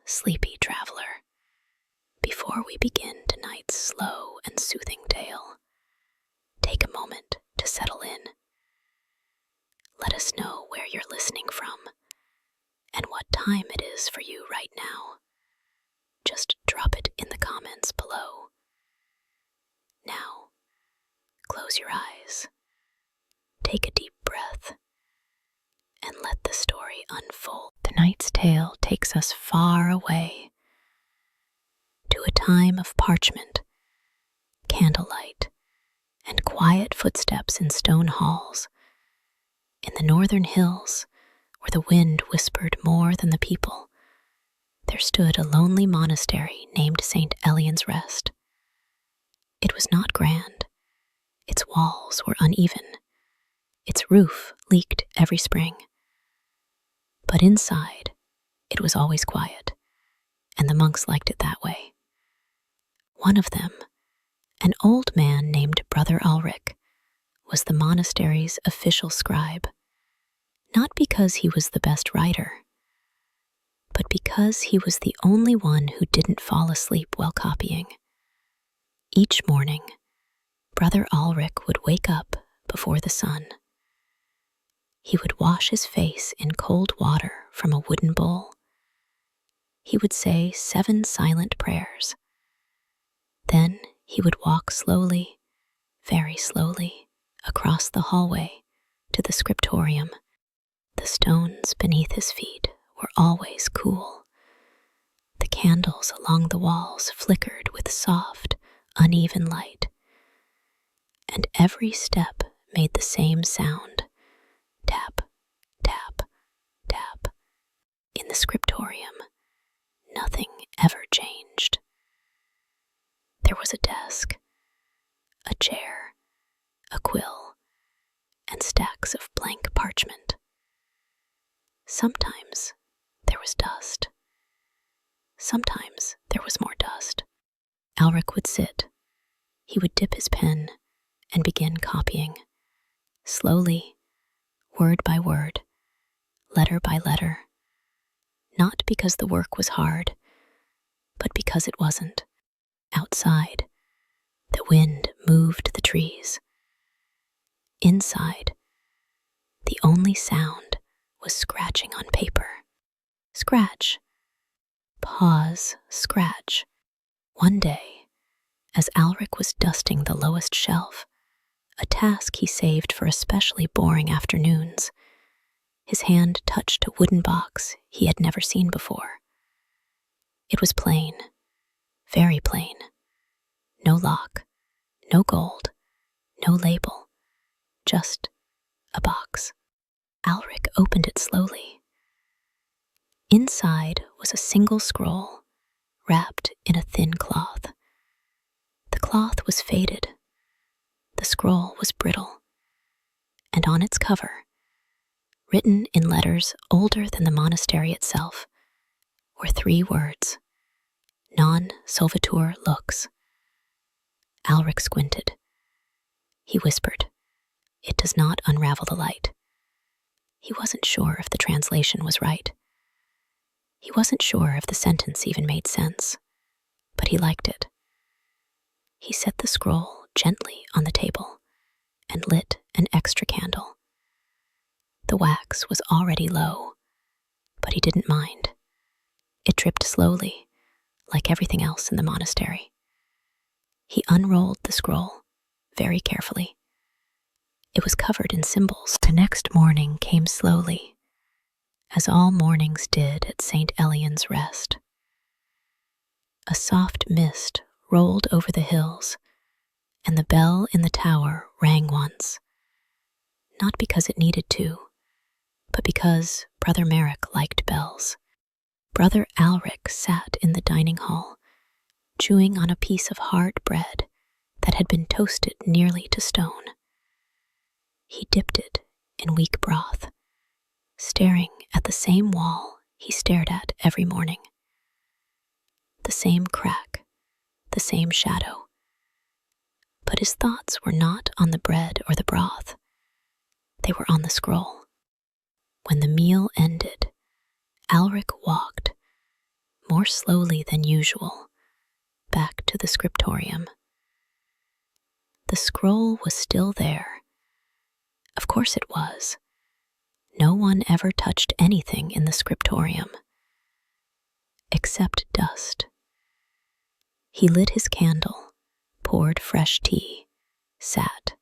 sleepy traveler. Before we begin tonight's slow and soothing tale, take a moment to settle in. Let us know where you're listening from and what time it is for you right now. Just drop it in the comments below. Now, close your eyes, take a deep breath, and let the story unfold. Tonight's tale takes us far away to a time of parchment, candlelight, and quiet footsteps in stone halls. In the northern hills, where the wind whispered more than the people, there stood a lonely monastery named St. Elian's Rest. It was not grand. Its walls were uneven. Its roof leaked every spring. But inside, it was always quiet, and the monks liked it that way. One of them, an old man named Brother Ulrich, was the monastery's official scribe, not because he was the best writer, but because he was the only one who didn't fall asleep while copying. Each morning, Brother Ulrich would wake up before the sun. He would wash his face in cold water from a wooden bowl. He would say 7 silent prayers. Then he would walk slowly, very slowly, across the hallway to the scriptorium. The stones beneath his feet were always cool. The candles along the walls flickered with soft, uneven light, and every step made the same sound: tap, tap, tap. In the scriptorium, nothing ever changed. There was a desk, a chair, a quill, and stacks of blank parchment. Sometimes there was dust. Sometimes there was more dust. Ulrich would sit. He would dip his pen and begin copying, slowly, word by word, letter by letter, not because the work was hard, but because it wasn't. Outside, the wind moved the trees. Inside, the only sound was scratching on paper. Scratch, pause, scratch. One day, as Ulrich was dusting the lowest shelf, a task he saved for especially boring afternoons, his hand touched a wooden box he had never seen before. It was plain, very plain. No lock, no gold, no label, just a box. Ulrich opened it slowly. Inside was a single scroll, wrapped in a thin cloth. The cloth was faded. The scroll was brittle. And on its cover, written in letters older than the monastery itself, were 3 words: Non solvitur lux. Ulrich squinted. He whispered, "It does not unravel the light." He wasn't sure if the translation was right. He wasn't sure if the sentence even made sense, but he liked it. He set the scroll gently on the table and lit an extra candle. The wax was already low, but he didn't mind. It dripped slowly, like everything else in the monastery. He unrolled the scroll very carefully. It was covered in symbols. The next morning came slowly, as all mornings did at St. Elian's Rest. A soft mist rolled over the hills, and the bell in the tower rang once, not because it needed to, but because Brother Merrick liked bells. Brother Ulrich sat in the dining hall, chewing on a piece of hard bread that had been toasted nearly to stone. He dipped it in weak broth, staring at the same wall he stared at every morning. The same crack, the same shadow. But his thoughts were not on the bread or the broth. They were on the scroll. When the meal ended, Ulrich walked, more slowly than usual, back to the scriptorium. The scroll was still there. Of course it was. No one ever touched anything in the scriptorium, except dust. He lit his candle, poured fresh tea, sat,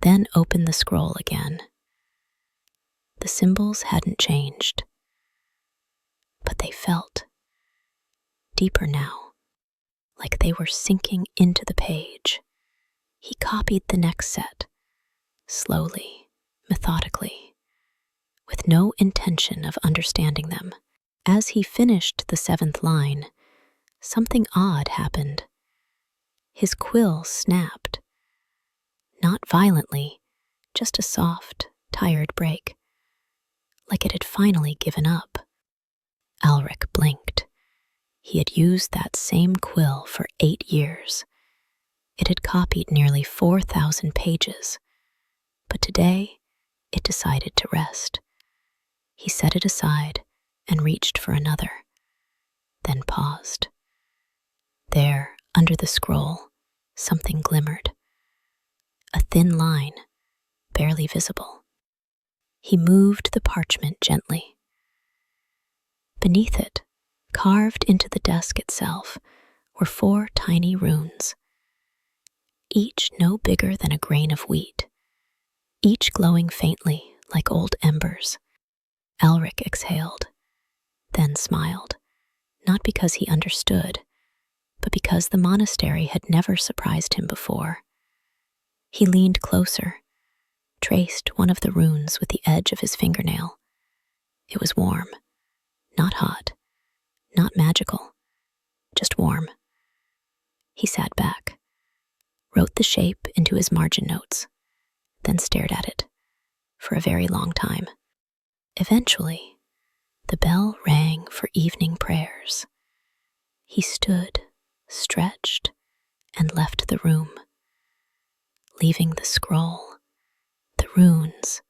then opened the scroll again. The symbols hadn't changed, but they felt deeper now, like they were sinking into the page. He copied the next set, slowly, methodically, with no intention of understanding them. As he finished the 7th line, something odd happened. His quill snapped. Not violently, just a soft, tired break, like it had finally given up. Alric blinked. He had used that same quill for 8 years. It had copied nearly 4,000 pages, but today it decided to rest. He set it aside and reached for another, then paused. There, under the scroll, something glimmered. A thin line, barely visible. He moved the parchment gently. Beneath it, carved into the desk itself, were 4 tiny runes, each no bigger than a grain of wheat, each glowing faintly like old embers. Alric exhaled, then smiled, not because he understood, but because the monastery had never surprised him before. He leaned closer, traced one of the runes with the edge of his fingernail. It was warm, not hot, not magical, just warm. He sat back, wrote the shape into his margin notes, then stared at it for a very long time. Eventually, the bell rang for evening prayers. He stood, stretched, and left the room, leaving the scroll, the runes,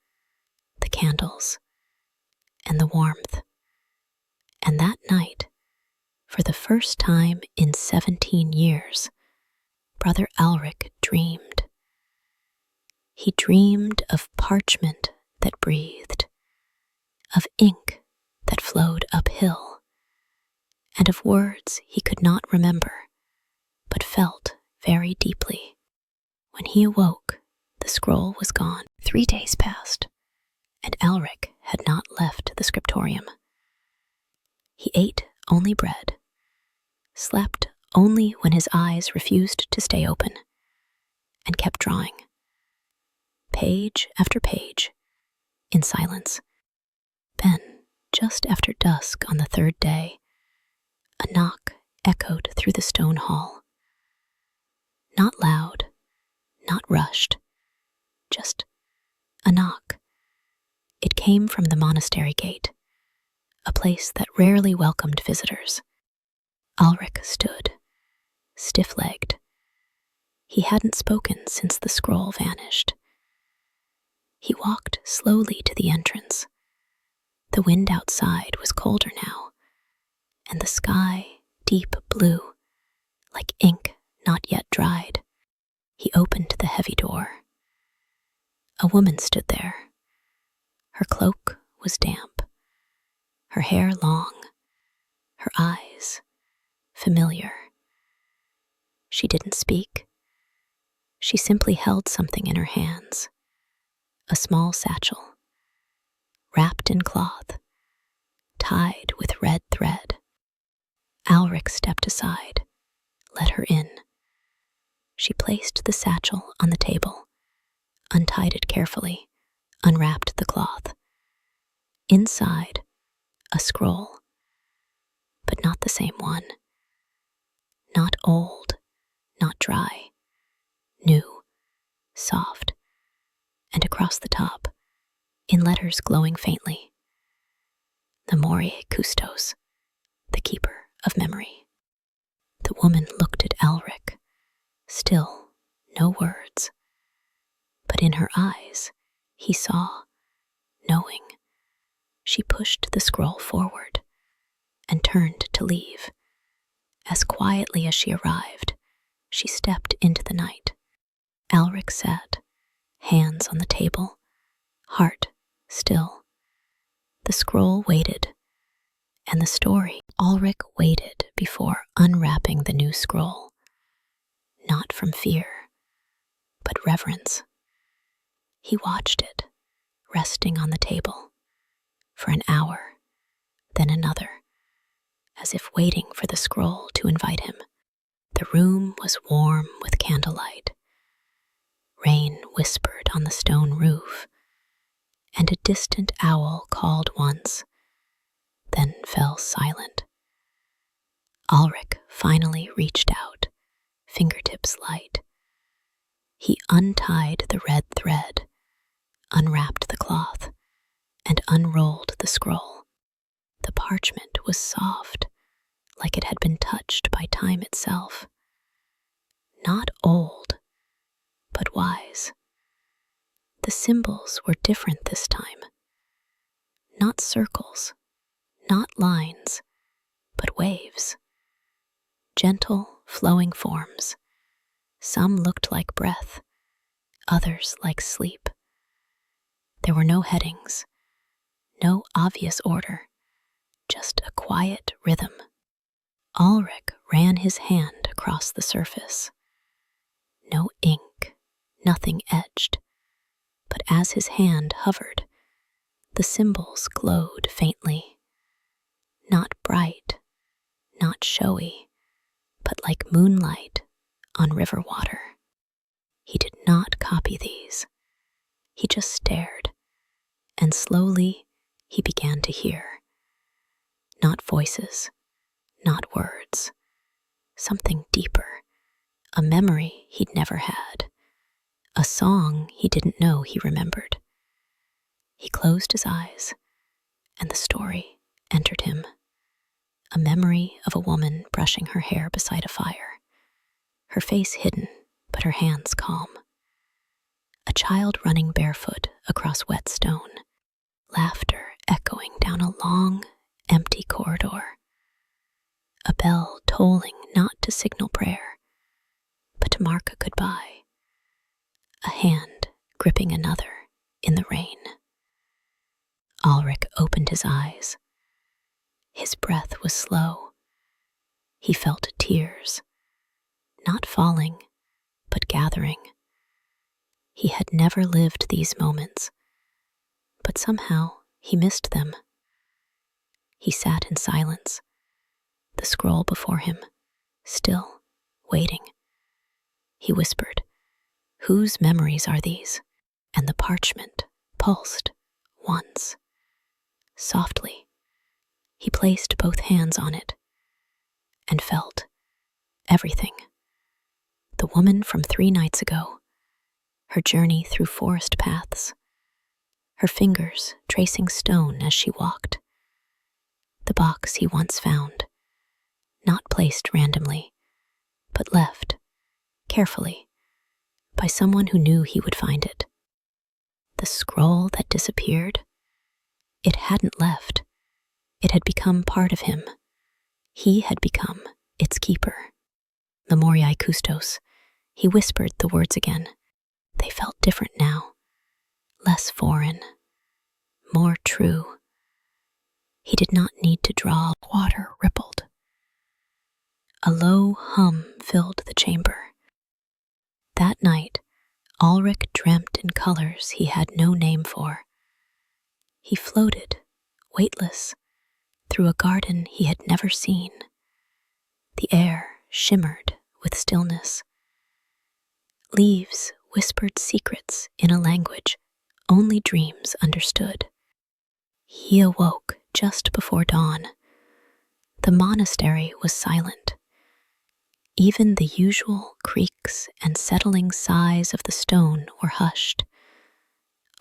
the candles, and the warmth. And that night, for the first time in 17 years, Brother Alric dreamed. He dreamed of parchment that breathed, of ink that flowed uphill, and of words he could not remember, but felt very deeply. When he awoke, the scroll was gone. 3 days passed, and Alric had not left the scriptorium. He ate only bread, slept only when his eyes refused to stay open, and kept drawing, page after page, in silence. Then, just after dusk on the 3rd day, a knock echoed through the stone hall. Not loud, not rushed, just a knock. It came from the monastery gate, a place that rarely welcomed visitors. Alric stood, stiff-legged. He hadn't spoken since the scroll vanished. He walked slowly to the entrance. The wind outside was colder now, and the sky deep blue, like ink not yet dried. He opened the heavy door. A woman stood there. Her cloak was damp, her hair long, her eyes familiar. She didn't speak. She simply held something in her hands, a small satchel, wrapped in cloth, tied with red thread. Alric stepped aside, let her in. She placed the satchel on the table, untied it carefully, unwrapped the cloth. Inside, a scroll, but not the same one. Not old, not dry, new, soft, and across the top, in letters glowing faintly, the Morie Custos, the keeper of memory. The woman looked at Alric, still no words, but in her eyes he saw, knowing. She pushed the scroll forward, and turned to leave. As quietly as she arrived, she stepped into the night. Alric sat, hands on the table, heart still. The scroll waited, and the story. Ulrich waited before unwrapping the new scroll, not from fear, but reverence. He watched it, resting on the table, for an hour, then another, as if waiting for the scroll to invite him. The room was warm with candlelight. Rain whispered on the stone roof, and a distant owl called once, then fell silent. Ulrich finally reached out, fingertips light. He untied the red thread, unwrapped the cloth, and unrolled the scroll. The parchment was soft, like it had been touched by time itself. Not old, but wise. The symbols were different this time. Not circles, not lines, but waves. Gentle, flowing forms. Some looked like breath, others like sleep. There were no headings, no obvious order, just a quiet rhythm. Ulrich ran his hand across the surface. No ink, nothing etched, but as his hand hovered, the symbols glowed faintly. Not bright, not showy, but like moonlight on river water. He did not copy these. He just stared, and slowly he began to hear. Not voices, not words, something deeper, a memory he'd never had, a song he didn't know he remembered. He closed his eyes, and the story entered him. A memory of a woman brushing her hair beside a fire, her face hidden, but her hands calm. A child running barefoot across wet stone, laughter echoing down a long, empty corridor. A bell tolling not to signal prayer, but to mark a goodbye. A hand gripping another in the rain. Ulrich opened his eyes. His breath was slow. He felt tears, not falling, but gathering. He had never lived these moments, but somehow he missed them. He sat in silence, the scroll before him, still waiting. He whispered, "Whose memories are these?" And the parchment pulsed once. Softly, he placed both hands on it and felt everything. The woman from 3 nights ago, her journey through forest paths, her fingers tracing stone as she walked. The box he once found, not placed randomly, but left, carefully, by someone who knew he would find it. The scroll that disappeared, it hadn't left. It had become part of him. He had become its keeper. Memoriae Custos. He whispered the words again. They felt different now, less foreign, more true. He did not need to draw. Water rippled. A low hum filled the chamber. That night, Ulrich dreamt in colors he had no name for. He floated, weightless, through a garden he had never seen. The air shimmered with stillness. Leaves whispered secrets in a language only dreams understood. He awoke just before dawn. The monastery was silent. Even the usual creaks and settling sighs of the stone were hushed.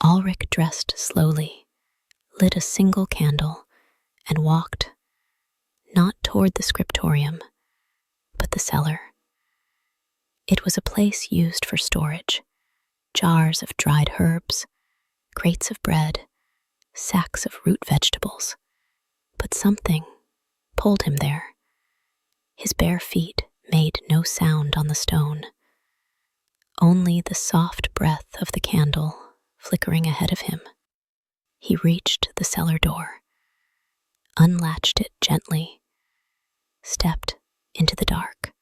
Ulrich dressed slowly, lit a single candle, and walked, not toward the scriptorium, but the cellar. It was a place used for storage, jars of dried herbs, crates of bread, sacks of root vegetables, but something pulled him there. His bare feet made no sound on the stone, only the soft breath of the candle flickering ahead of him. He reached the cellar door, unlatched it gently, stepped into the dark.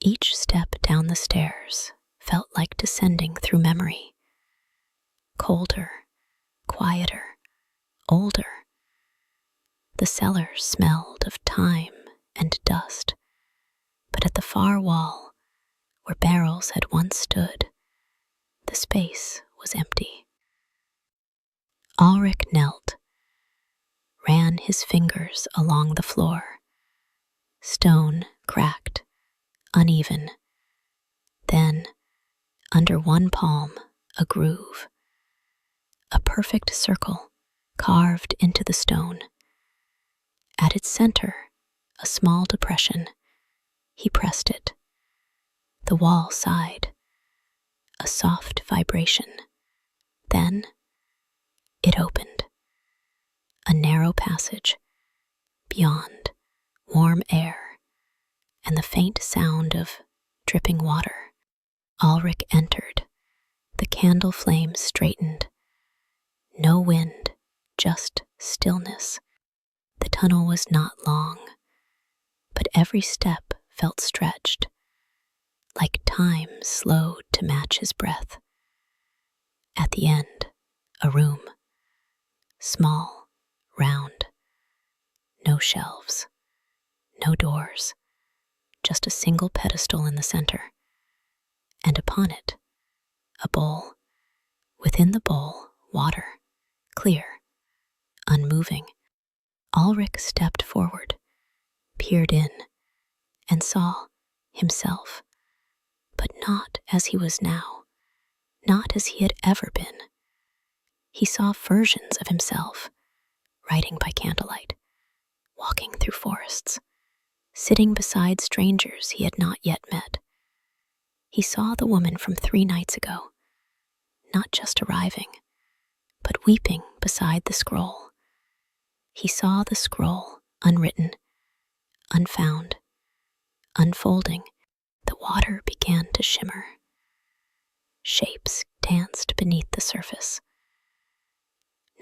Each step down the stairs felt like descending through memory. Colder, quieter, older. The cellar smelled of time and dust, but at the far wall, where barrels had once stood, the space was empty. Ulrich knelt, ran his fingers along the floor. Stone cracked, uneven. Then, under one palm, a groove. A perfect circle carved into the stone. At its center, a small depression. He pressed it. The wall sighed. A soft vibration. Then, it opened. A narrow passage. Beyond, warm air, and the faint sound of dripping water. Ulrich entered. The candle flame straightened. No wind, just stillness. The tunnel was not long, but every step felt stretched, like time slowed to match his breath. At the end, a room. Small, round. No shelves, no doors, just a single pedestal in the center. And upon it, a bowl. Within the bowl, water, clear, unmoving. Ulrich stepped forward, peered in, and saw himself, but not as he was now, not as he had ever been. He saw versions of himself, riding by candlelight, walking through forests, sitting beside strangers he had not yet met. He saw the woman from 3 nights ago, not just arriving, but weeping beside the scroll. He saw the scroll, unwritten, unfound, unfolding. The water began to shimmer. Shapes danced beneath the surface.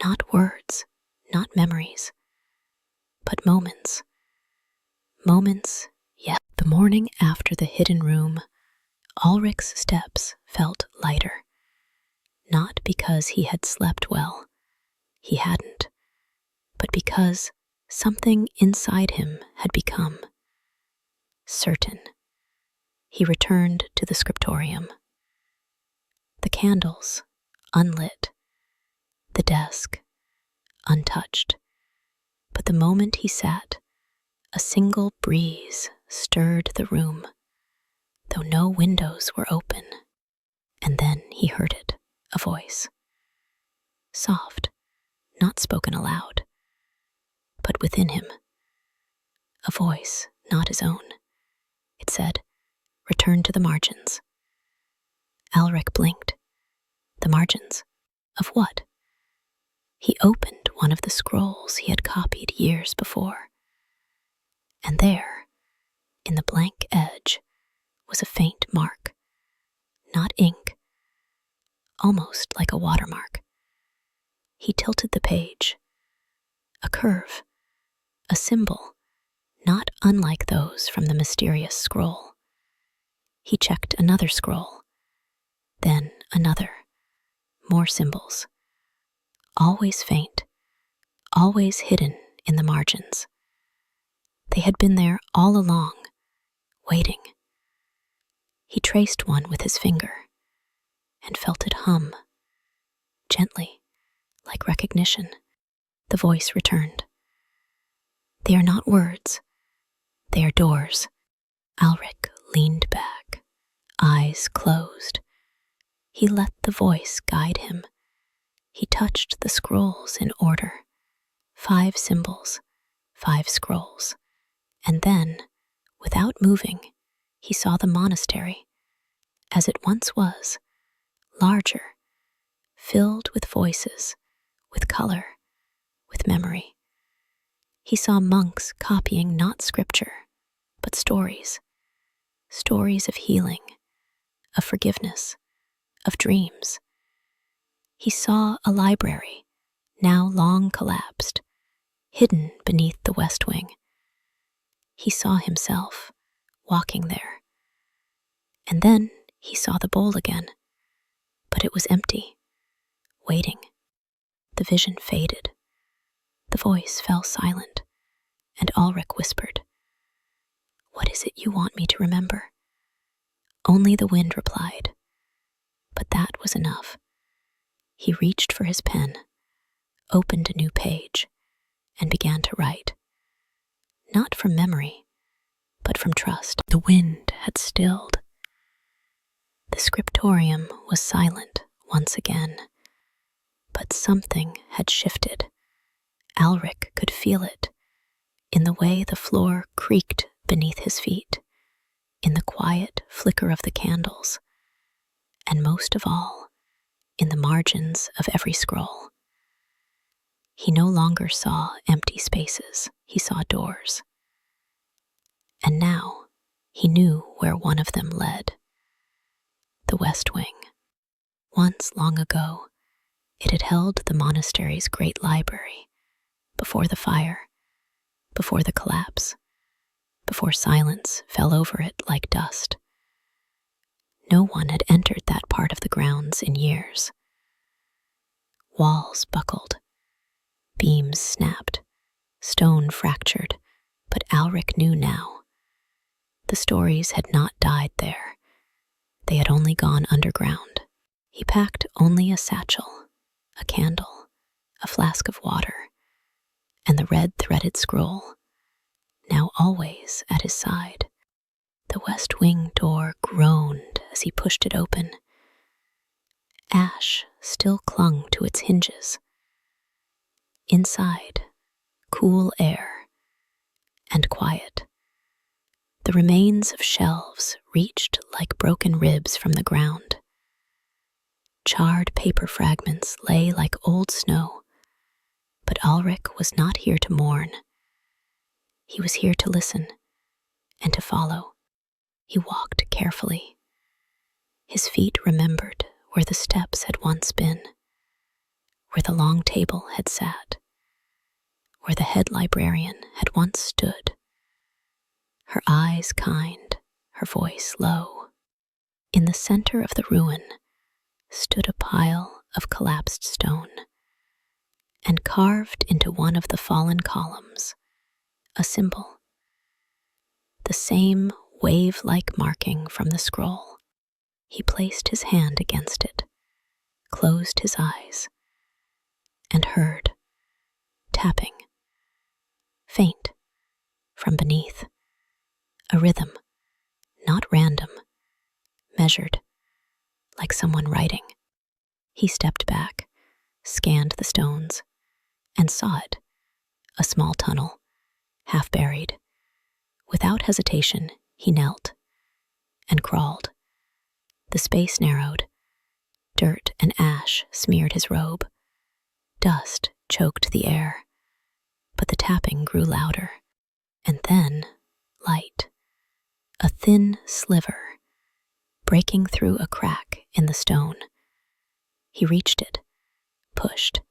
Not words, not memories, but moments. Moments, yet. The morning after the hidden room, Ulrich's steps felt lighter. Not because he had slept well, he hadn't, but because something inside him had become certain. He returned to the scriptorium. The candles, unlit. The desk, untouched. But the moment he sat, a single breeze stirred the room, though no windows were open. And then he heard it, a voice. Soft, not spoken aloud, but within him. A voice, not his own. It said, "Return to the margins." Ulrich blinked. The margins? Of what? He opened one of the scrolls he had copied years before. And there, in the blank edge, was a faint mark. Not ink, almost like a watermark. He tilted the page. A curve, a symbol, not unlike those from the mysterious scroll. He checked another scroll, then another, more symbols. Always faint, always hidden in the margins. They had been there all along, waiting. He traced one with his finger and felt it hum, gently, like recognition. The voice returned. They are not words, they are doors. Ulrich leaned back, eyes closed. He let the voice guide him. He touched the scrolls in order. 5 symbols, 5 scrolls. And then, without moving, he saw the monastery, as it once was, larger, filled with voices, with color, with memory. He saw monks copying not scripture, but stories. Stories of healing, of forgiveness, of dreams. He saw a library, now long collapsed, hidden beneath the west wing. He saw himself walking there. And then he saw the bowl again, but it was empty, waiting. The vision faded. The voice fell silent, and Ulrich whispered, "What is it you want me to remember?" Only the wind replied, but that was enough. He reached for his pen, opened a new page, and began to write. Not from memory, but from trust. The wind had stilled. The scriptorium was silent once again, but something had shifted. Ulrich could feel it, in the way the floor creaked beneath his feet, in the quiet flicker of the candles, and most of all, in the margins of every scroll. He no longer saw empty spaces, he saw doors. And now he knew where one of them led. The West Wing. Once long ago, it had held the monastery's great library, before the fire, before the collapse, before silence fell over it like dust. No one had entered that part of the grounds in years. Walls buckled, beams snapped, stone fractured, but Ulrich knew now. The stories had not died there. They had only gone underground. He packed only a satchel, a candle, a flask of water, and the red-threaded scroll, now always at his side. The west wing door groaned as he pushed it open. Ash still clung to its hinges. Inside, cool air and quiet. The remains of shelves reached like broken ribs from the ground. Charred paper fragments lay like old snow, but Ulrich was not here to mourn. He was here to listen and to follow. He walked carefully. His feet remembered where the steps had once been, where the long table had sat, where the head librarian had once stood. Her eyes kind, her voice low. In the center of the ruin stood a pile of collapsed stone, and carved into one of the fallen columns, a symbol. The same wave-like marking from the scroll. He placed his hand against it, closed his eyes, and heard tapping, faint, from beneath. A rhythm, not random, measured, like someone writing. He stepped back, scanned the stones, and saw it, a small tunnel, half buried. Without hesitation, he knelt and crawled. The space narrowed. Dirt and ash smeared his robe. Dust choked the air. But the tapping grew louder, and then light. A thin sliver, breaking through a crack in the stone. He reached it, pushed,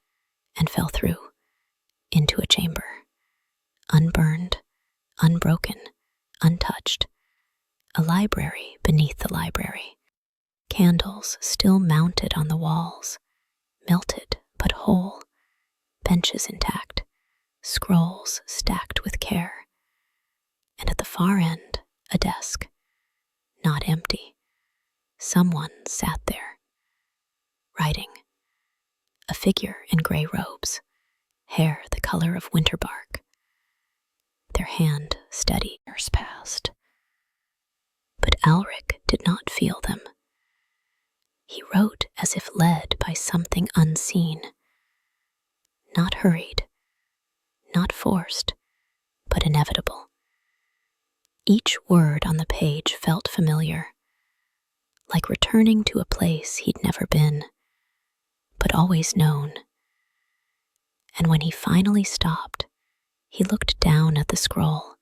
and fell through, into a chamber. Unburned, unbroken, untouched. A library beneath the library. Candles still mounted on the walls, melted but whole. Benches intact, scrolls stacked with care. And at the far end, a desk, not empty. Someone sat there, writing. A figure in gray robes, hair the color of winter bark. Their hand steady. Years passed. But Ulrich did not feel them. He wrote as if led by something unseen. Not hurried, not forced, but inevitable. Each word on the page felt familiar, like returning to a place he'd never been, but always known. And when he finally stopped, He looked down at the scroll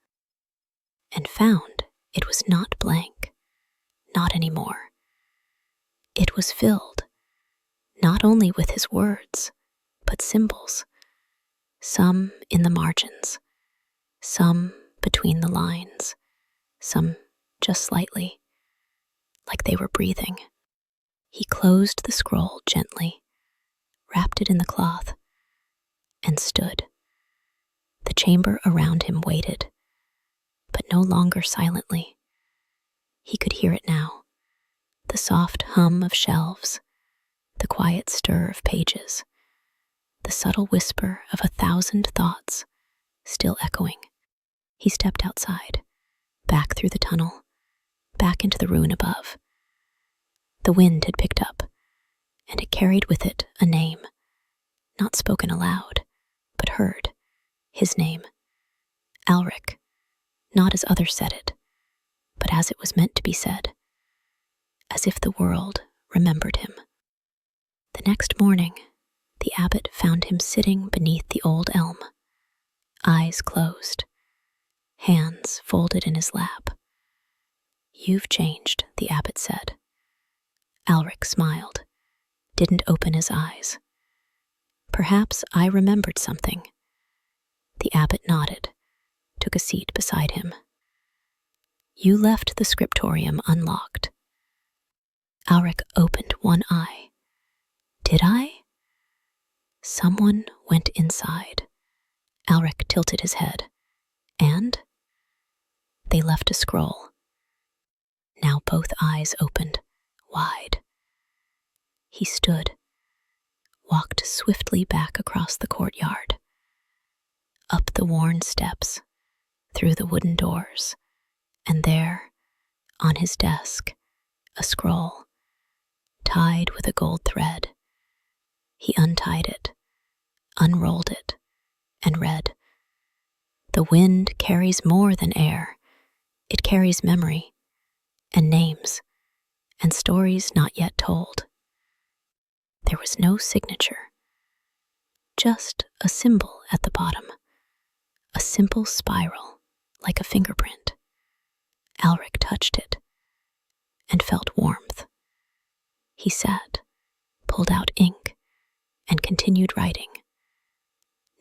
and found it was not blank, not anymore. It was filled not only with his words, but symbols, some in the margins, some between the lines, some just slightly, like they were breathing. He closed the scroll gently, wrapped it in the cloth, and stood. The chamber around him waited, but no longer silently. He could hear it now, the soft hum of shelves, the quiet stir of pages, the subtle whisper of 1,000 thoughts still echoing. He stepped outside, back through the tunnel, back into the ruin above. The wind had picked up, and it carried with it a name, not spoken aloud, but heard, his name. Alric, not as others said it, but as it was meant to be said, as if the world remembered him. The next morning, the abbot found him sitting beneath the old elm, eyes closed, hands folded in his lap. "You've changed," the abbot said. Alric smiled, didn't open his eyes. "Perhaps I remembered something." The abbot nodded, took a seat beside him. "You left the scriptorium unlocked." Alric opened one eye. "Did I?" "Someone went inside." Alric tilted his head. "And?" "They left a scroll." Now both eyes opened, wide. He stood, walked swiftly back across the courtyard, up the worn steps, through the wooden doors, and there, on his desk, a scroll, tied with a gold thread. He untied it, unrolled it, and read, "The wind carries more than air. It carries memory, and names, and stories not yet told." There was no signature, just a symbol at the bottom, a simple spiral like a fingerprint. Alric touched it and felt warmth. He sat, pulled out ink, and continued writing,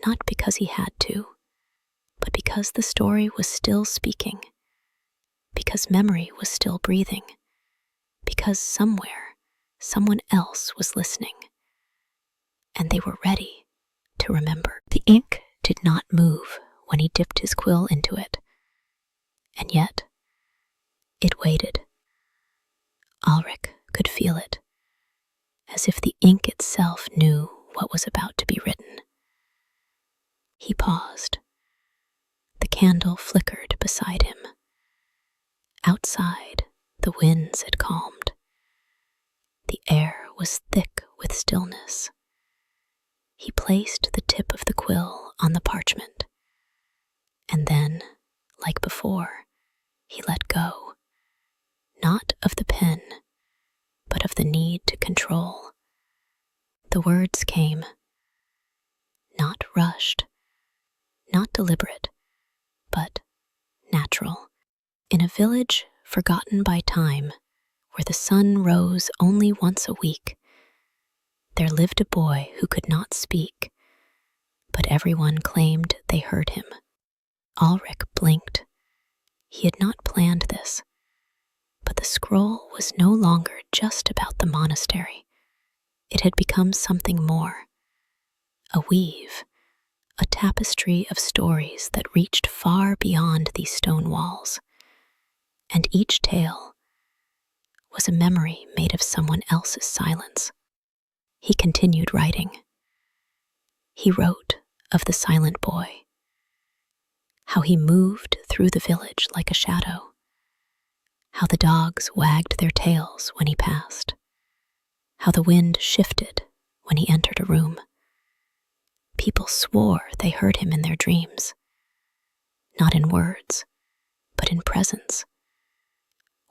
not because he had to, but because the story was still speaking, because memory was still breathing, because somewhere, someone else was listening, and they were ready to remember. The ink did not move when he dipped his quill into it, and yet it waited. Ulrich could feel it, as if the ink itself knew what was about to be written. He paused. The candle flickered beside him. Outside, the winds had calmed. The air was thick with stillness. He placed the tip of the quill on the parchment, and then, like before, he let go, not of the pen, but of the need to control. The words came, not rushed, not deliberate, but natural. In a village forgotten by time, where the sun rose only once a week, there lived a boy who could not speak, but everyone claimed they heard him. Ulrich blinked. He had not planned this, but the scroll was no longer just about the monastery. It had become something more, a weave, a tapestry of stories that reached far beyond these stone walls, and each tale was a memory made of someone else's silence. He continued writing. He wrote of the silent boy, how he moved through the village like a shadow, how the dogs wagged their tails when he passed, how the wind shifted when he entered a room. People swore they heard him in their dreams, not in words, but in presence.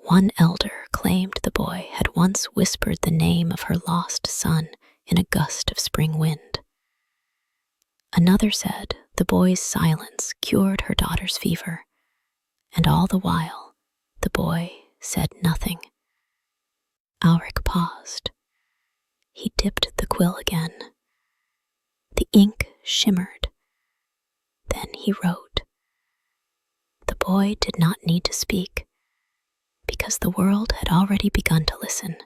One elder claimed the boy had once whispered the name of her lost son in a gust of spring wind. Another said The boy's silence cured her daughter's fever, and all the while, the boy said nothing. Ulrich paused. He dipped the quill again. The ink shimmered. Then he wrote. The boy did not need to speak, because the world had already begun to listen.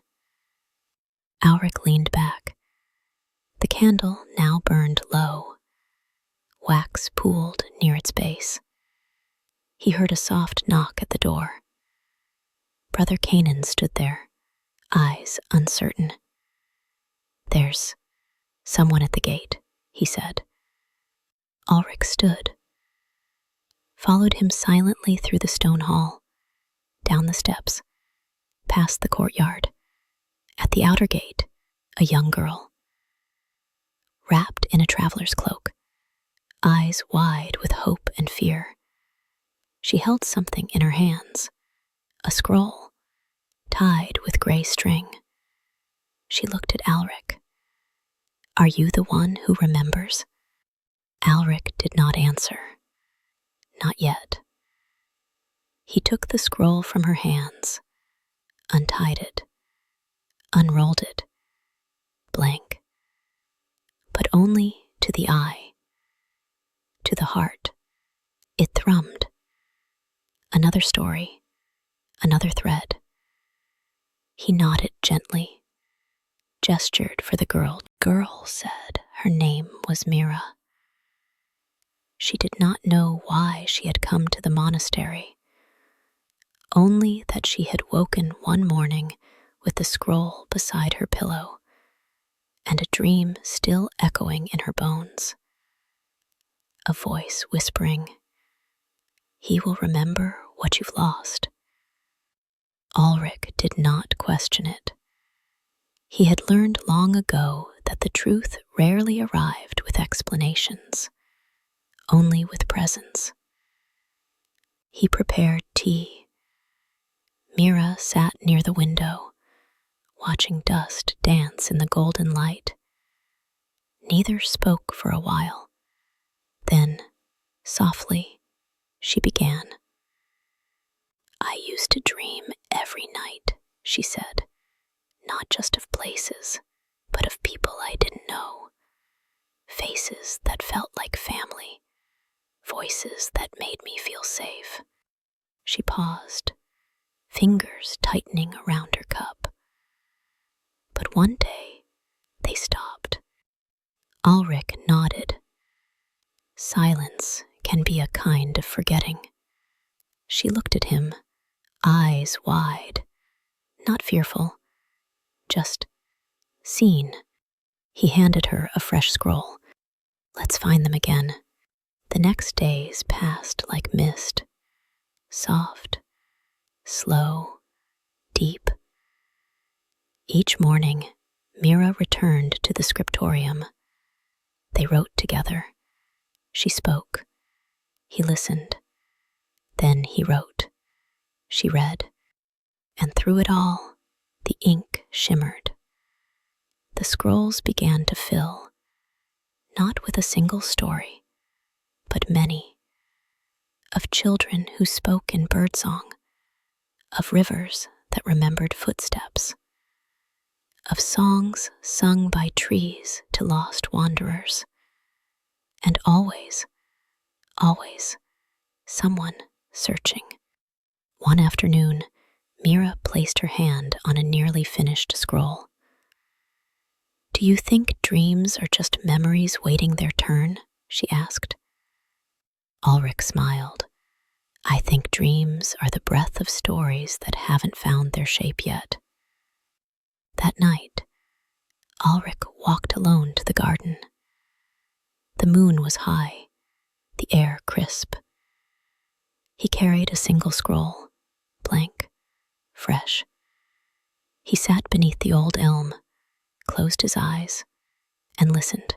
Ulrich leaned back. The candle now burned low. Wax pooled near its base. He heard a soft knock at the door. Brother Canaan stood there, eyes uncertain. There's someone at the gate, he said. Ulrich stood, followed him silently through the stone hall, down the steps, past the courtyard. At the outer gate, a young girl, wrapped in a traveler's cloak, eyes wide with hope and fear. She held something in her hands, a scroll, tied with gray string. She looked at Ulrich. Are you the one who remembers? Ulrich did not answer. Not yet. He took the scroll from her hands, untied it, unrolled it, blank, but only to the eye, to the heart. It thrummed. Another story, another thread. He nodded gently, gestured for the girl. Girl said her name was Mira. She did not know why she had come to the monastery, only that she had woken one morning with the scroll beside her pillow and a dream still echoing in her bones. A voice whispering, "He will remember what you've lost." Ulrich did not question it. He had learned long ago that the truth rarely arrived with explanations, only with presence. He prepared tea. Mira sat near the window, watching dust dance in the golden light. Neither spoke for a while. Then, softly, she began. I used to dream every night, she said, not just of places, but of people I didn't know. Faces that felt like family, voices that made me feel safe. She paused, fingers tightening around her cup. But one day, they stopped. Ulrich nodded. Silence can be a kind of forgetting. She looked at him, eyes wide, not fearful, just seen. He handed her a fresh scroll. Let's find them again. The next days passed like mist, soft, slow, deep. Each morning, Mira returned to the scriptorium. They wrote together. She spoke. He listened. Then he wrote. She read. And through it all, the ink shimmered. The scrolls began to fill, not with a single story, but many, of children who spoke in birdsong, of rivers that remembered footsteps, of songs sung by trees to lost wanderers, and always, always, someone searching. One afternoon, Mira placed her hand on a nearly finished scroll. Do you think dreams are just memories waiting their turn? She asked. Ulrich smiled. I think dreams are the breath of stories that haven't found their shape yet. That night, Ulrich walked alone to the garden. The moon was high, the air crisp. He carried a single scroll, blank, fresh. He sat beneath the old elm, closed his eyes, and listened.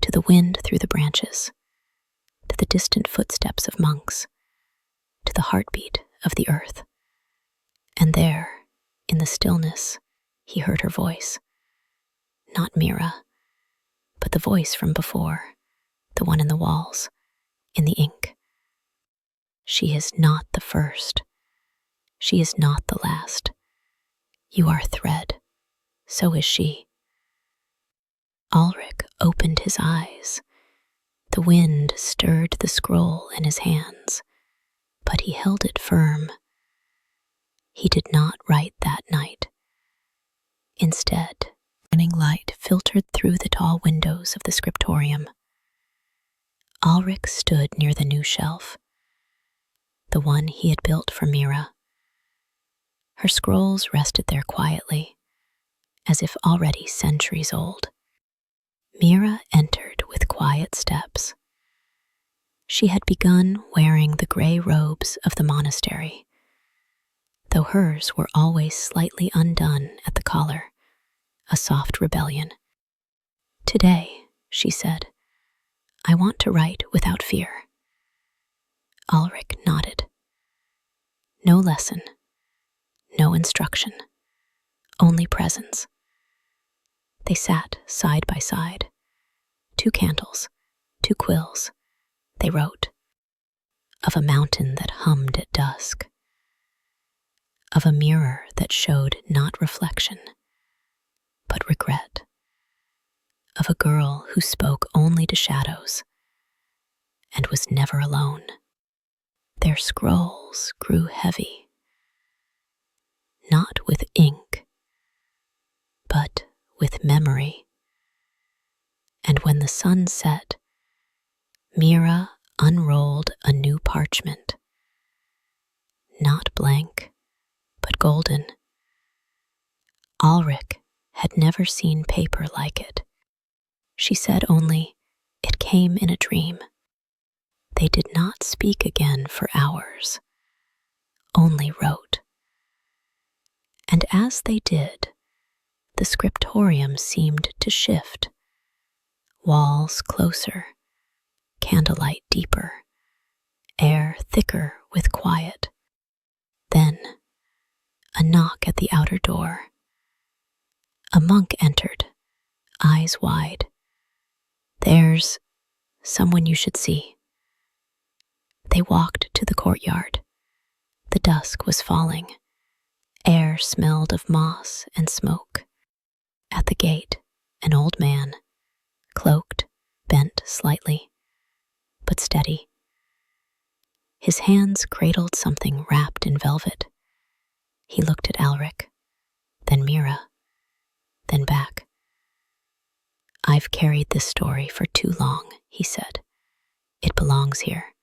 To the wind through the branches, to the distant footsteps of monks, to the heartbeat of the earth. And there, in the stillness, he heard her voice. Not Mira, but the voice from before, the one in the walls, in the ink. She is not the first. She is not the last. You are thread. So is she. Ulrich opened his eyes. The wind stirred the scroll in his hands, but he held it firm. He did not write that night. Instead, morning light filtered through the tall windows of the scriptorium. Ulrich stood near the new shelf, the one he had built for Mira. Her scrolls rested there quietly, as if already centuries old. Mira entered with quiet steps. She had begun wearing the gray robes of the monastery, though hers were always slightly undone at the collar, a soft rebellion. "Today," she said, "I want to write without fear." Ulrich nodded. No lesson, no instruction, only presence. They sat side by side. 2 candles, 2 quills. They wrote. Of a mountain that hummed at dusk. Of a mirror that showed not reflection, but regret. Of a girl who spoke only to shadows and was never alone. Their scrolls grew heavy, not with ink, but with memory. And when the sun set, Mira unrolled a new parchment, not blank, but golden. Ulrich had never seen paper like it. She said only, "It came in a dream." They did not speak again for hours, only wrote. And as they did, the scriptorium seemed to shift. Walls closer, candlelight deeper, air thicker with quiet. Then, a knock at the outer door. A monk entered, eyes wide. "There's someone you should see." They walked to the courtyard. The dusk was falling. Air smelled of moss and smoke. At the gate, an old man, cloaked, bent slightly, but steady. His hands cradled something wrapped in velvet. He looked at Ulrich, then Mira, then back. "I've carried this story for too long," he said. "It belongs here."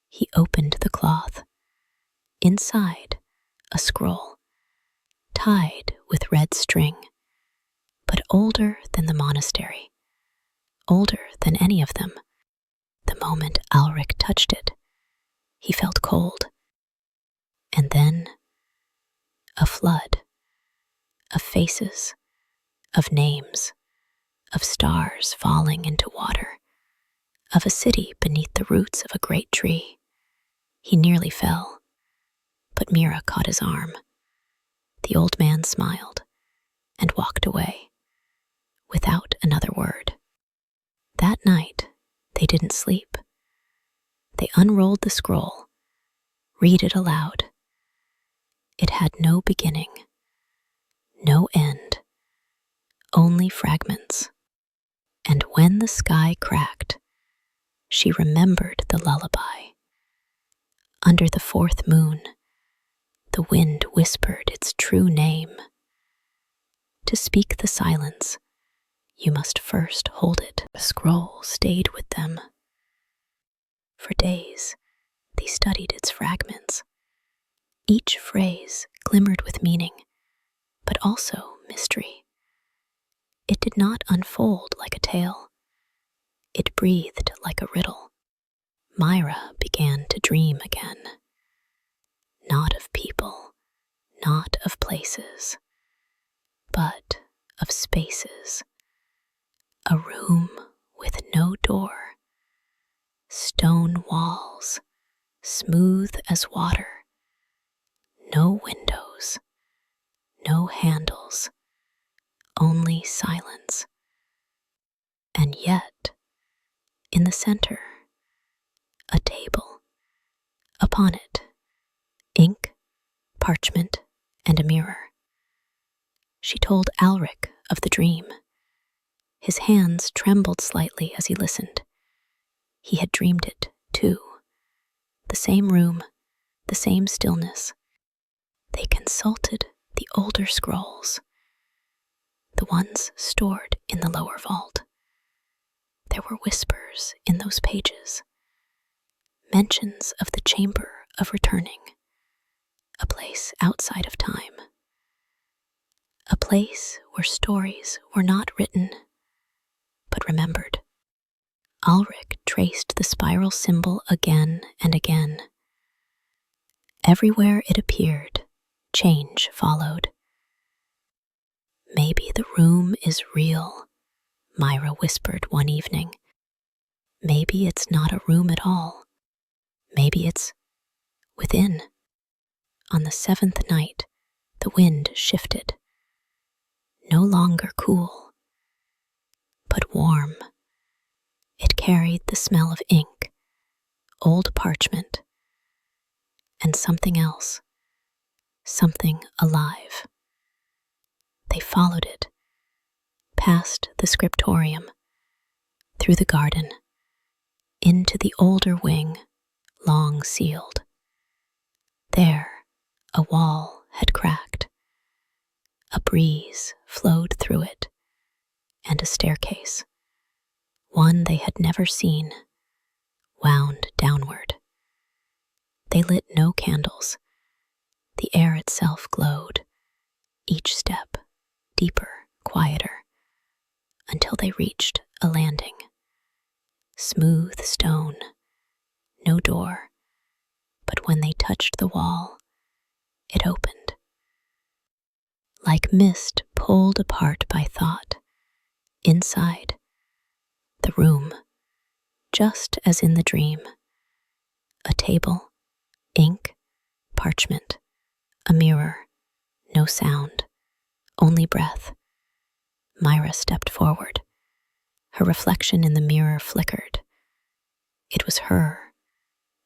He opened the cloth. Inside, a scroll, tied with red string, but older than the monastery, older than any of them. The moment Ulrich touched it, he felt cold. And then, a flood of faces, of names, of stars falling into water, of a city beneath the roots of a great tree. He nearly fell, but Mira caught his arm. The old man smiled and walked away, without another word. That night, they didn't sleep. They unrolled the scroll, read it aloud. It had no beginning, no end, only fragments. And when the sky cracked, she remembered the lullaby. Under the 4th moon, the wind whispered its true name. To speak the silence, you must first hold it. The scroll stayed with them. For days, they studied its fragments. Each phrase glimmered with meaning, but also mystery. It did not unfold like a tale. It breathed like a riddle. Myra began to dream again. Not of people, not of places, but of spaces. A room with no door, stone walls, smooth as water, no windows, no handles, only silence. And yet, In the center, a table. Upon it, ink, parchment, and a mirror. She told Alric of the dream. His hands trembled slightly as he listened. He had dreamed it, too. The same room, the same stillness. They consulted the older scrolls, the ones stored in the lower vault. There were whispers in those pages, mentions of the chamber of returning, a place outside of time, a place where stories were not written, but remembered. Ulrich traced the spiral symbol again and again. Everywhere it appeared, change followed. Maybe the room is real, Myra whispered one evening. Maybe it's not a room at all. Maybe it's within. On the 7th night, the wind shifted. No longer cool, but warm. It carried the smell of ink, old parchment, and something else, something alive. They followed it, past the scriptorium, through the garden, into the older wing, long sealed. There, a wall had cracked. A breeze flowed through it, and a staircase, one they had never seen, wound downward. They lit no candles. The air itself glowed, each step deeper, quieter, until they reached a landing. Smooth stone, no door, but when they touched the wall, it opened. Like mist pulled apart by thought, inside, the room, just as in the dream. A table, ink, parchment, a mirror, no sound, only breath. Myra stepped forward. Her reflection in the mirror flickered. It was her,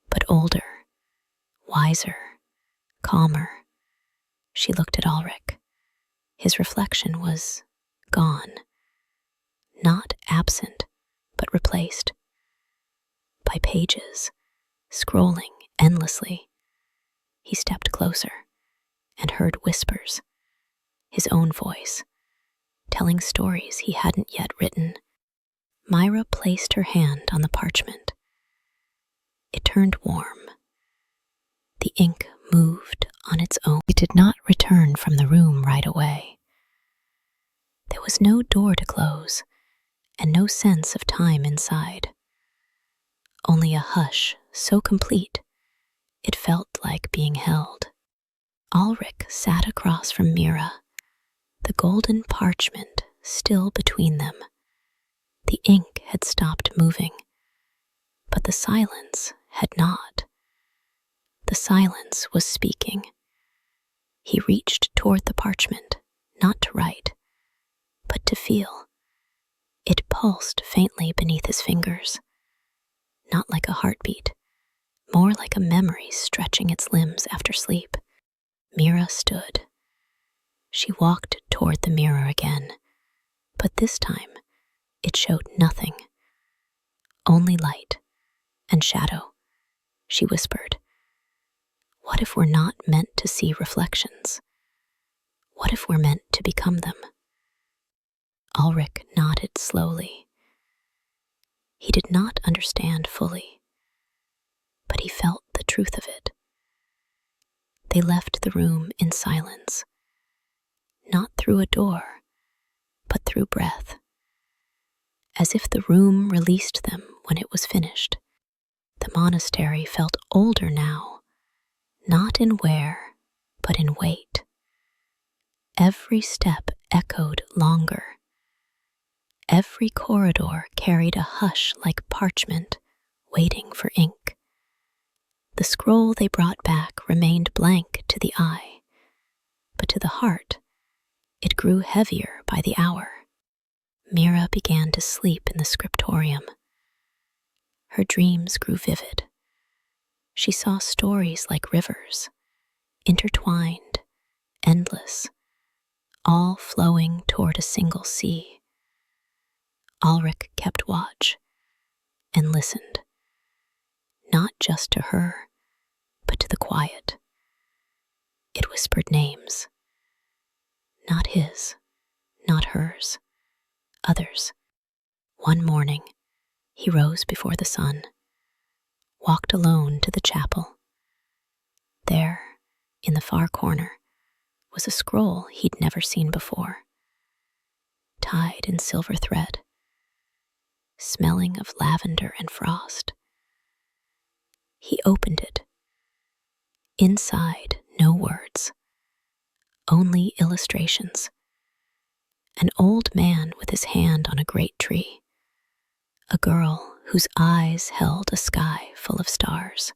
but older, wiser, calmer. She looked at Ulrich. His reflection was gone, not absent, but replaced by pages, scrolling endlessly. He stepped closer and heard whispers, his own voice, telling stories he hadn't yet written. Myra placed her hand on the parchment. It turned warm. The ink moved on its own. It did not return from the room right away. There was no door to close, and no sense of time inside. Only a hush so complete, it felt like being held. Ulrich sat across from Mira, the golden parchment still between them. The ink had stopped moving, but the silence had not. The silence was speaking. He reached toward the parchment, not to write, but to feel. It pulsed faintly beneath his fingers, not like a heartbeat, more like a memory stretching its limbs after sleep. Mira stood. She walked toward the mirror again, but this time it showed nothing, only light and shadow. She whispered, "What if we're not meant to see reflections? What if we're meant to become them?" Ulrich nodded slowly. He did not understand fully, but he felt the truth of it. They left the room in silence, not through a door, but through breath, as if the room released them when it was finished. The monastery felt older now, not in wear, but in weight. Every step echoed longer. Every corridor carried a hush like parchment, waiting for ink. The scroll they brought back remained blank to the eye, but to the heart, it grew heavier by the hour. Mira began to sleep in the scriptorium. her dreams grew vivid. She saw stories like rivers, intertwined, endless, all flowing toward a single sea. Ulrich kept watch and listened, not just to her, but to the quiet. It whispered names, not his, not hers, others. One morning, he rose before the sun, walked alone to the chapel. There, in the far corner, was a scroll he'd never seen before, tied in silver thread, smelling of lavender and frost. He opened it. Inside, no words, only illustrations. An old man with his hand on a great tree, a girl whose eyes held a sky full of stars,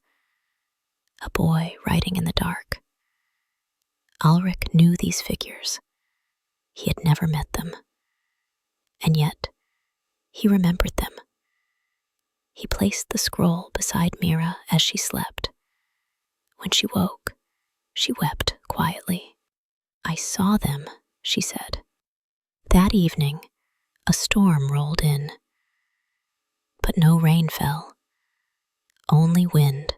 a boy riding in the dark. Ulrich knew these figures. He had never met them, and yet he remembered them. He placed the scroll beside Mira as she slept. When she woke, she wept quietly. "I saw them," she said. That evening, a storm rolled in, but no rain fell, only wind,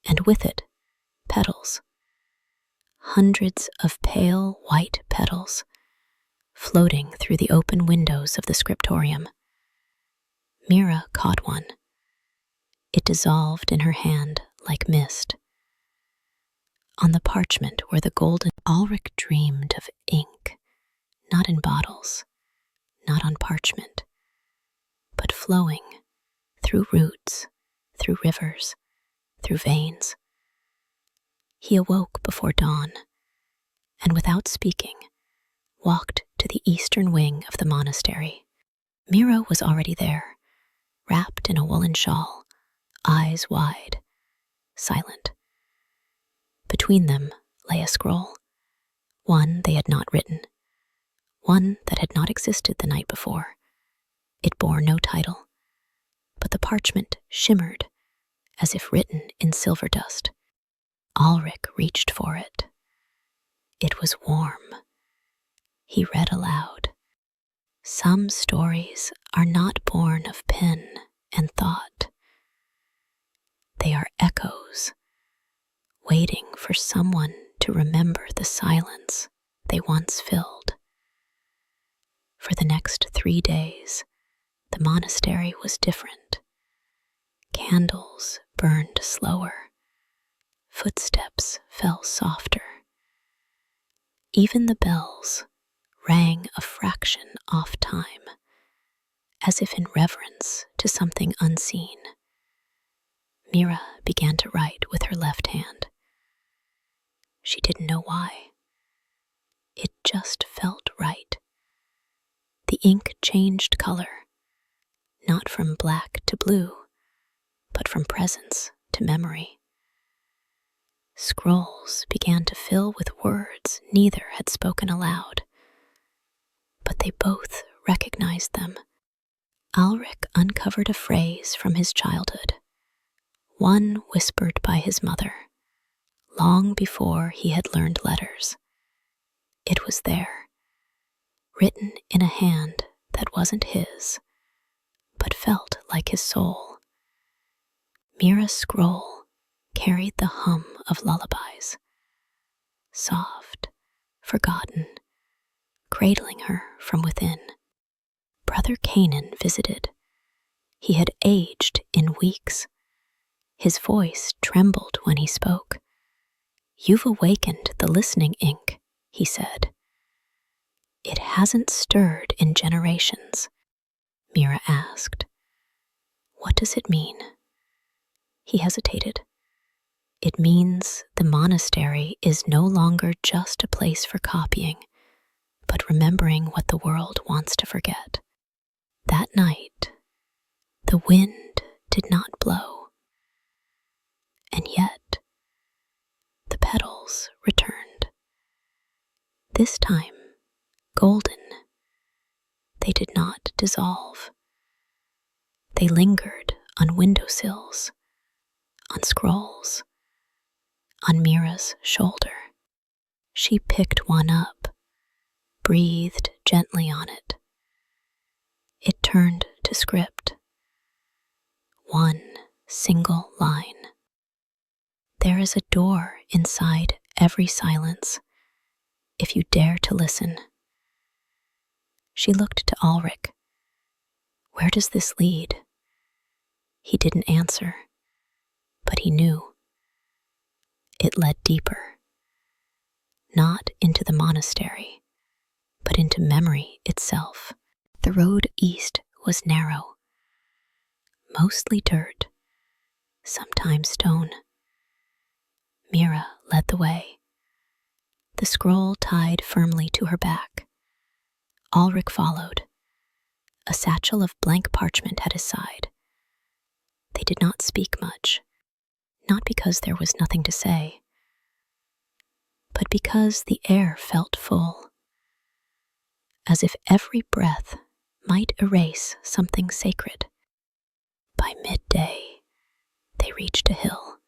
and with it, petals. Hundreds of pale white petals floating through the open windows of the scriptorium. Mira caught one. It dissolved in her hand like mist. On the parchment were the golden. Ulrich dreamed of ink, not in bottles, not on parchment, but flowing through roots, through rivers, through veins. He awoke before dawn, and without speaking, walked to the eastern wing of the monastery. Mira was already there, wrapped in a woolen shawl, eyes wide, silent. Between them lay a scroll, one they had not written, one that had not existed the night before. It bore no title, but the parchment shimmered as if written in silver dust. Ulrich reached for it. It was warm. He read aloud. "Some stories are not born of pen and thought. They are echoes, waiting for someone to remember the silence they once filled." For the next 3 days, the monastery was different. Candles burned slower. Footsteps fell softer. Even the bells rang a fraction off time, as if in reverence to something unseen. Mira began to write with her left hand. She didn't know why. It just felt right. The ink changed color, not from black to blue, but from presence to memory. Scrolls began to fill with words neither had spoken aloud, but they both recognized them. Ulrich uncovered a phrase from his childhood, one whispered by his mother, long before he had learned letters. It was there, written in a hand that wasn't his, but felt like his soul. Mira's scroll carried the hum of lullabies, soft, forgotten, cradling her from within. Brother Canaan visited. He had aged in weeks. His voice trembled when he spoke. "You've awakened the listening ink," he said. "It hasn't stirred in generations." Mira asked, "What does it mean?" He hesitated. "It means the monastery is no longer just a place for copying, but remembering what the world wants to forget." That night, the wind did not blow, and yet the petals returned. This time, golden. They did not dissolve. They lingered on windowsills, on scrolls, on Mira's shoulder. She picked one up, breathed gently on it. It turned to script. One single line. There is a door inside every silence, if you dare to listen. She looked to Ulrich. Where does this lead? He didn't answer, but he knew. It led deeper. Not into the monastery, but into memory itself. The road east was narrow, mostly dirt, sometimes stone. Mira led the way, the scroll tied firmly to her back. Ulrich followed, a satchel of blank parchment at his side. They did not speak much, not because there was nothing to say, but because the air felt full, as if every breath might erase something sacred. By midday, they reached a hill.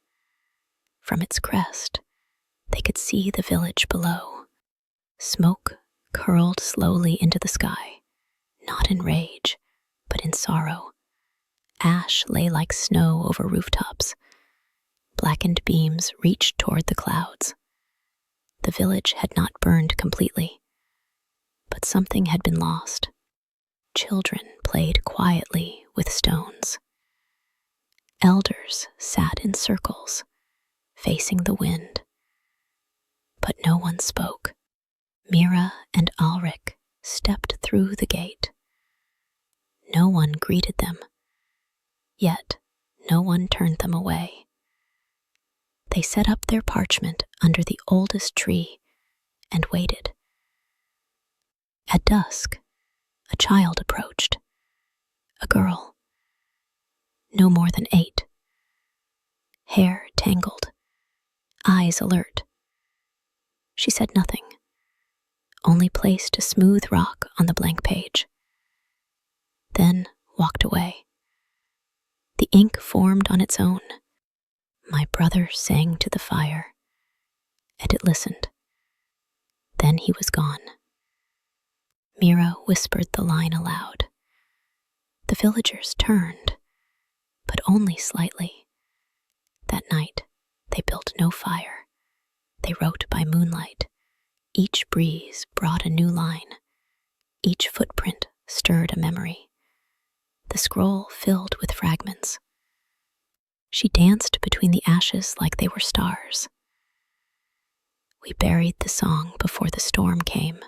From its crest, they could see the village below. Smoke curled slowly into the sky, not in rage, but in sorrow. Ash lay like snow over rooftops. Blackened beams reached toward the clouds. The village had not burned completely, but something had been lost. Children played quietly with stones. Elders sat in circles, facing the wind. But no one spoke. Mira and Ulrich stepped through the gate. No one greeted them, yet no one turned them away. They set up their parchment under the oldest tree and waited. At dusk, a child approached. A girl, no more than 8. Hair tangled, eyes alert. She said nothing, only placed a smooth rock on the blank page, then walked away. The ink formed on its own. My brother sang to the fire, and it listened. Then he was gone. Mira whispered the line aloud. The villagers turned, but only slightly. That night, they built no fire. They wrote by moonlight. Each breeze brought a new line. Each footprint stirred a memory. The scroll filled with fragments. She danced between the ashes like they were stars. We buried the song before the storm came.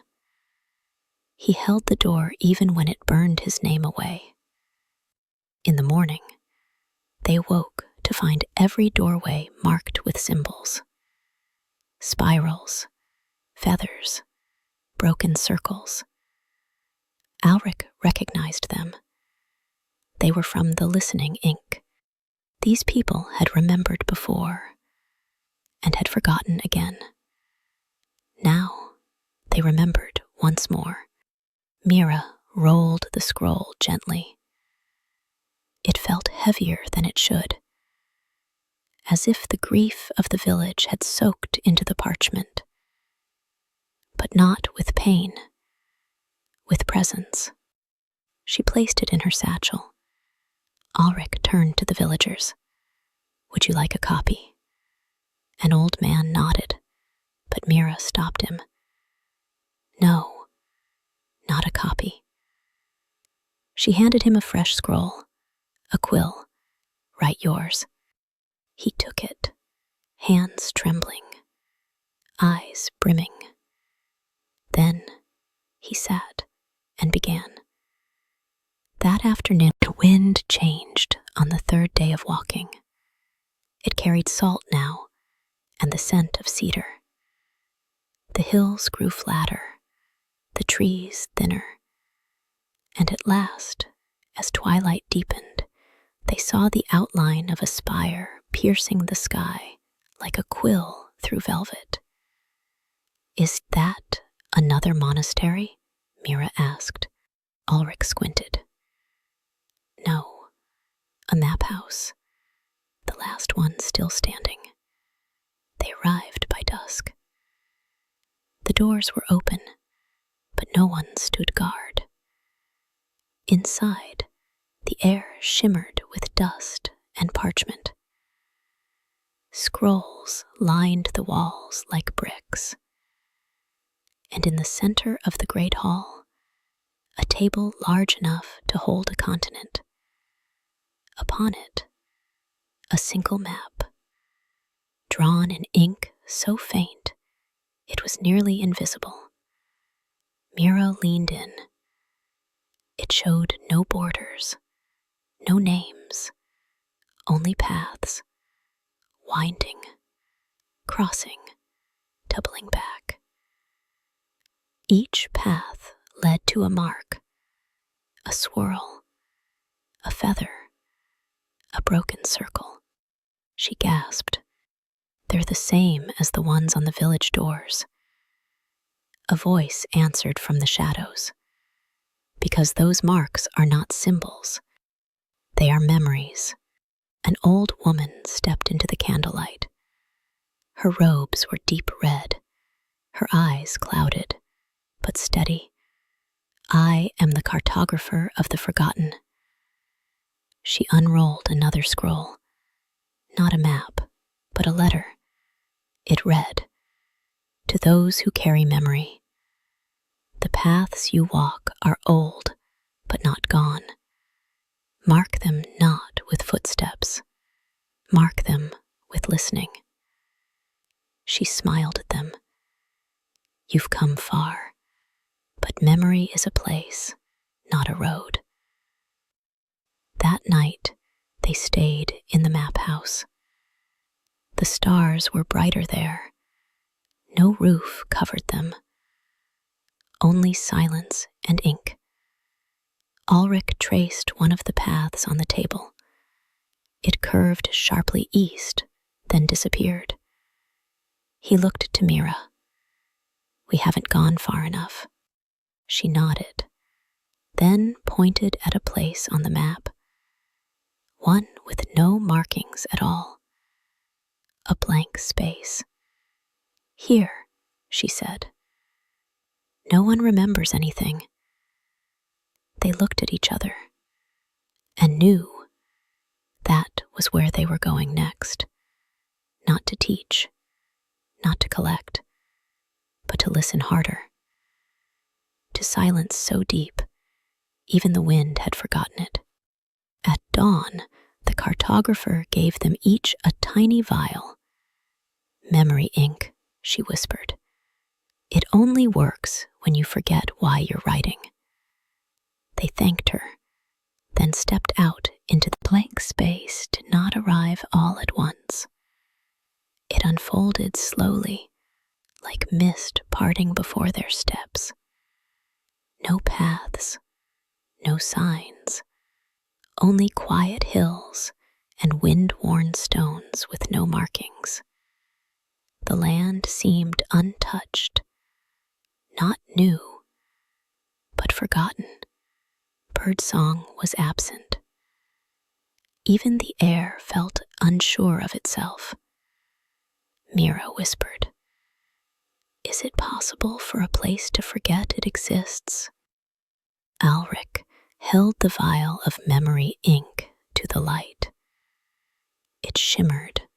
He held the door even when it burned his name away. In the morning, they woke to find every doorway marked with symbols. Spirals, feathers, broken circles. Ulrich recognized them. They were from the listening ink. These people had remembered before and had forgotten again. Now they remembered once more. Mira rolled the scroll gently. It felt heavier than it should, as if the grief of the village had soaked into the parchment, but not with pain, with presence. She placed it in her satchel. Ulrich turned to the villagers. Would you like a copy? An old man nodded, but Mira stopped him. No, not a copy. She handed him a fresh scroll, a quill. Write yours. He took it, hands trembling, eyes brimming. Then he sat and began. That afternoon, the wind changed on the 3rd day of walking. It carried salt now and the scent of cedar. The hills grew flatter, the trees thinner, and at last, as twilight deepened, they saw the outline of a spire piercing the sky like a quill through velvet. Is that another monastery? Mira asked. Ulrich squinted. No, a map house, the last one still standing. They arrived by dusk. The doors were open, but no one stood guard. Inside, the air shimmered with dust and parchment. Scrolls lined the walls like bricks. And in the center of the great hall, a table large enough to hold a continent. Upon it, a single map, drawn in ink so faint it was nearly invisible. Mira leaned in. It showed no borders, no names, only paths, winding, crossing, doubling back. Each path led to a mark, a swirl, a feather, a broken circle. She gasped. They're the same as the ones on the village doors. A voice answered from the shadows. Because those marks are not symbols. They are memories. An old woman stepped into the candlelight. Her robes were deep red, her eyes clouded, but steady. I am the cartographer of the forgotten. She unrolled another scroll. Not a map, but a letter. It read, "To those who carry memory, the paths you walk are old, but not gone. Mark them not with footsteps. Mark them with listening." She smiled at them. You've come far, but memory is a place, not a road. That night, they stayed in the map house. The stars were brighter there. No roof covered them. Only silence and ink. Ulrich traced one of the paths on the table. It curved sharply east, then disappeared. He looked to Mira. We haven't gone far enough. She nodded, then pointed at a place on the map. One with no markings at all. A blank space. Here, she said. No one remembers anything. They looked at each other and knew that was where they were going next. Not to teach, not to collect, but to listen harder. To silence so deep, even the wind had forgotten it. At dawn, the cartographer gave them each a tiny vial. Memory ink, she whispered. It only works when you forget why you're writing. They thanked her, then stepped out into the blank space to not arrive all at once. It unfolded slowly, like mist parting before their steps. No paths, no signs, only quiet hills and wind-worn stones with no markings. The land seemed untouched, not new, but forgotten. Birdsong was absent. Even the air felt unsure of itself. Mira whispered, "Is it possible for a place to forget it exists?" Ulrich held the vial of memory ink to the light. It shimmered,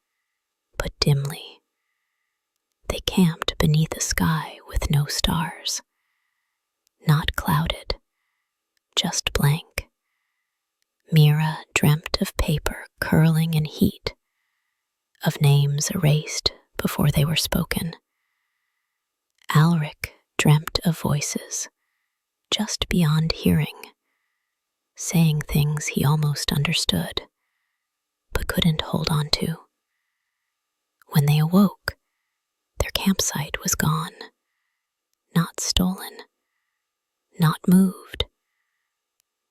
but dimly. They camped beneath a sky with no stars. Not clouded, just blank. Mira dreamt of paper curling in heat, of names erased before they were spoken. Ulrich dreamt of voices, just beyond hearing, saying things he almost understood, but couldn't hold on to. When they awoke, their campsite was gone, not stolen, not moved,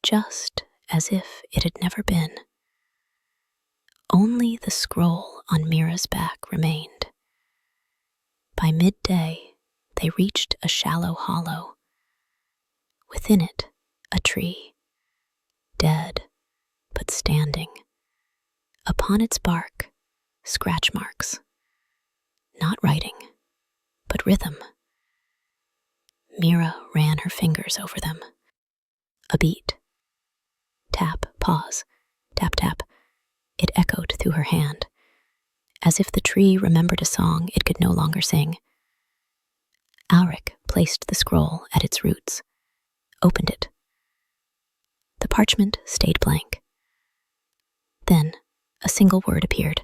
just as if it had never been. Only the scroll on Mira's back remained. By midday, they reached a shallow hollow. Within it, a tree, dead but standing. Upon its bark, scratch marks. Not writing, but rhythm. Mira ran her fingers over them. A beat. Tap, pause, tap, tap. It echoed through her hand, as if the tree remembered a song it could no longer sing. Alric placed the scroll at its roots, opened it. The parchment stayed blank. Then a single word appeared.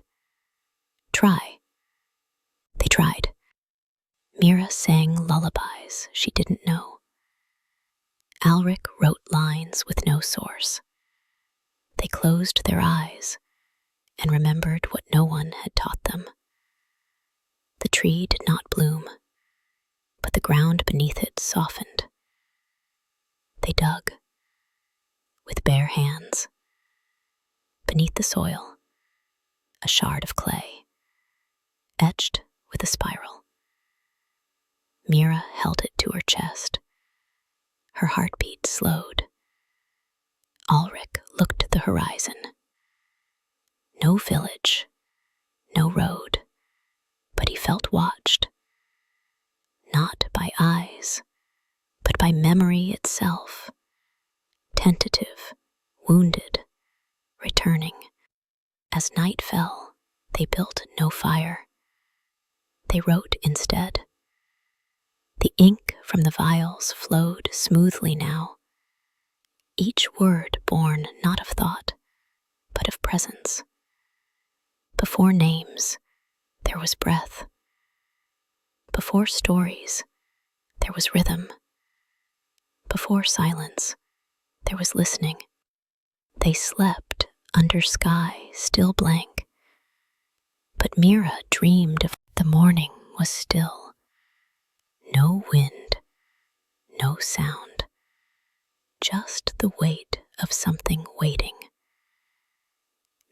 Try. They tried. Mira sang lullabies she didn't know. Alric wrote lines with no source. They closed their eyes and remembered what no one had taught them. The tree did not bloom, but the ground beneath it softened. They dug, with bare hands. Beneath the soil, a shard of clay, etched with a spiral. Mira held it to her chest. Her heartbeat slowed. Alric looked at the horizon. No village, no road, but he felt watched. Not by eyes, but by memory itself. Tentative, wounded, returning. As night fell, they built no fire. They wrote instead. The ink from the vials flowed smoothly now, each word born not of thought, but of presence. Before names, there was breath. Before stories, there was rhythm. Before silence, there was listening. They slept under sky still blank. But Mira dreamed of the morning was still. No wind, no sound, just the weight of something waiting.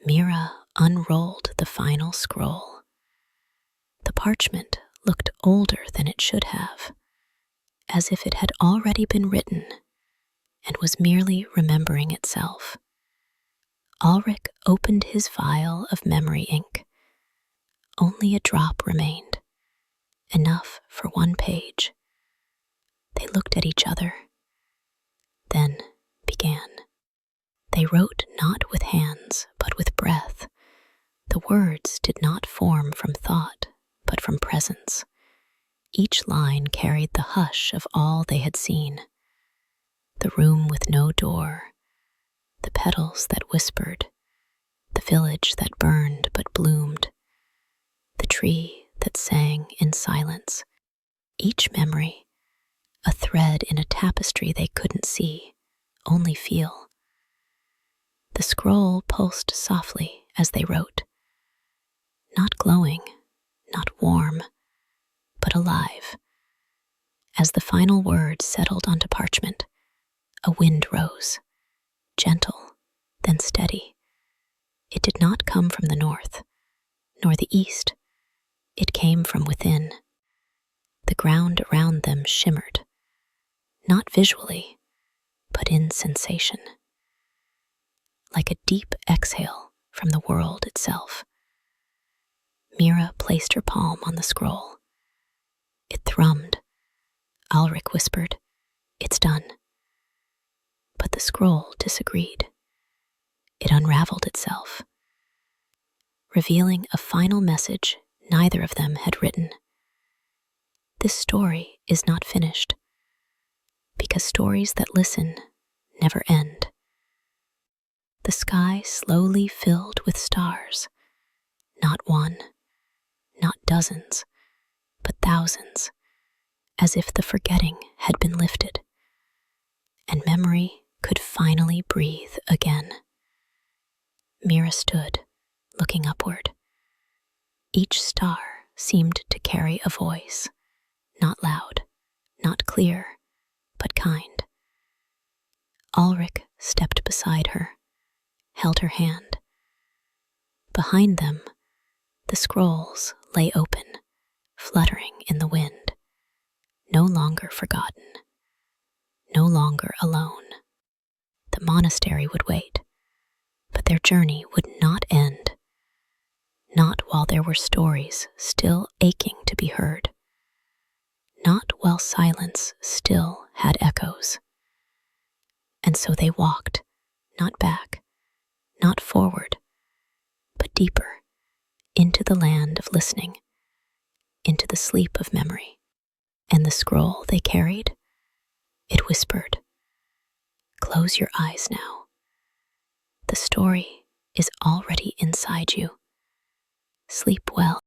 Mira unrolled the final scroll. The parchment looked older than it should have, as if it had already been written and was merely remembering itself. Alric opened his vial of memory ink. Only a drop remained, enough for one page. They looked at each other, then began. They wrote not with hands, but with breath. The words did not form from thought, but from presence. Each line carried the hush of all they had seen. The room with no door, the petals that whispered, the village that burned but bloomed, the tree that sang in silence. Each memory, a thread in a tapestry they couldn't see, only feel. The scroll pulsed softly as they wrote, not glowing, not warm, but alive. As the final words settled onto parchment, a wind rose, gentle, then steady. It did not come from the north, nor the east. It came from within. The ground around them shimmered, not visually, but in sensation. Like a deep exhale from the world itself. Mira placed her palm on the scroll. It thrummed. Alric whispered, "It's done." But the scroll disagreed. It unraveled itself, revealing a final message neither of them had written. This story is not finished, because stories that listen never end. The sky slowly filled with stars, not one, not dozens, but thousands, as if the forgetting had been lifted, and memory could finally breathe again. Mira stood, looking upward. Each star seemed to carry a voice, not loud, not clear, but kind. Alric stepped beside her, held her hand. Behind them, the scrolls lay open, fluttering in the wind, no longer forgotten, no longer alone. The monastery would wait, but their journey would not end while there were stories still aching to be heard. Not while silence still had echoes. And so they walked, not back, not forward, but deeper, into the land of listening, into the sleep of memory. And the scroll they carried, it whispered, "Close your eyes now. The story is already inside you. Sleep well."